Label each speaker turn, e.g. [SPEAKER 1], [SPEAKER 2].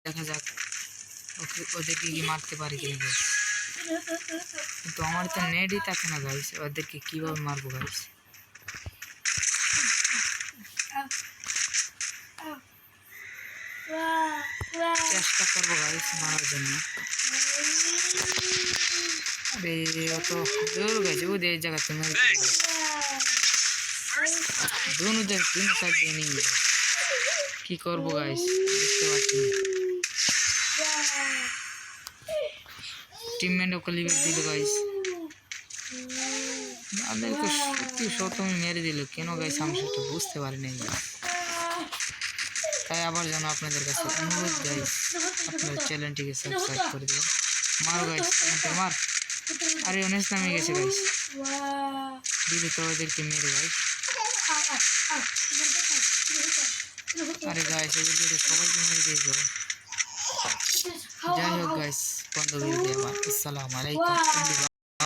[SPEAKER 1] দেখা যাক ওদেরকে কি মারতে পারি কিনা গাইস। কিন্তু আমার তো নেটই থাকে না গাইস, ওদেরকে কিভাবে মারবো গাইস। চেষ্টা করবো গাইস মারার জন্য। আরে অত দূর গাইস, ওদের জায়গাতে মেরে দুদের তিন সাইড দিয়ে নিয়ে কি করবো গাইস বুঝতে পারছি না। টিমমেট ওকে লিভার দিল গাইস, আমাদেরকে সত্যি শতমি মেরে দিল কেন গাইস, আমি সেটা বুঝতে পারিনি। তাই আবার যেন আপনাদের কাছে অনুরোধ গাইস, আপনার চ্যানেলটিকে সাবস্ক্রাইব করে দিন। মারো গাইস, মার। আরে অনেক নামে গেছে গাইস, দিল তো ওদেরকে মেরে গাইস। আরে গাইস ওদেরকে সবাইকে মেরে দিয়ে যাবো। যাই হোক গাইস, বন্ধ করে দিয়ে আবার আসসালামু আলাইকুম।